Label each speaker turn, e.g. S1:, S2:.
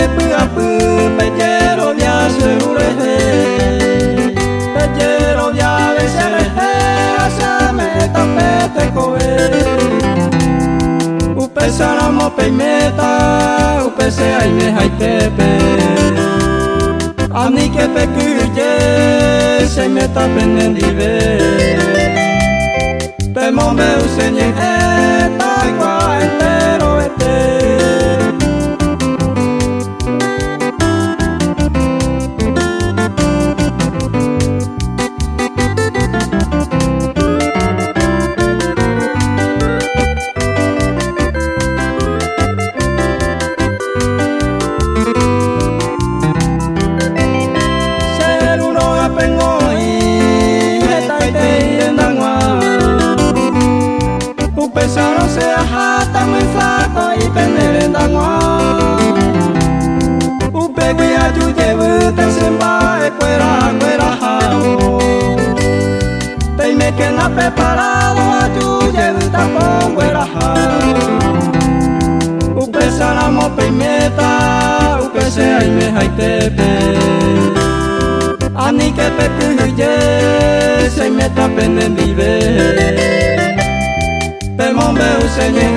S1: apu pellero via segurehe pellero via veserehe asame tapete koe upe saramo peimeta upe se aime haitepe ani que pe kuye se meta penendive pe mombe usenye eta kwa entero ete Pesaro sea hata muy flaco y penerenda ngua Upegui ayuye buta semba e cuera jao Teime que na preparado ayuye buta con cuera jao Upesaramo peimeta upese aime haitepe Ani que pecuye se meta penendive Pe mombe usenye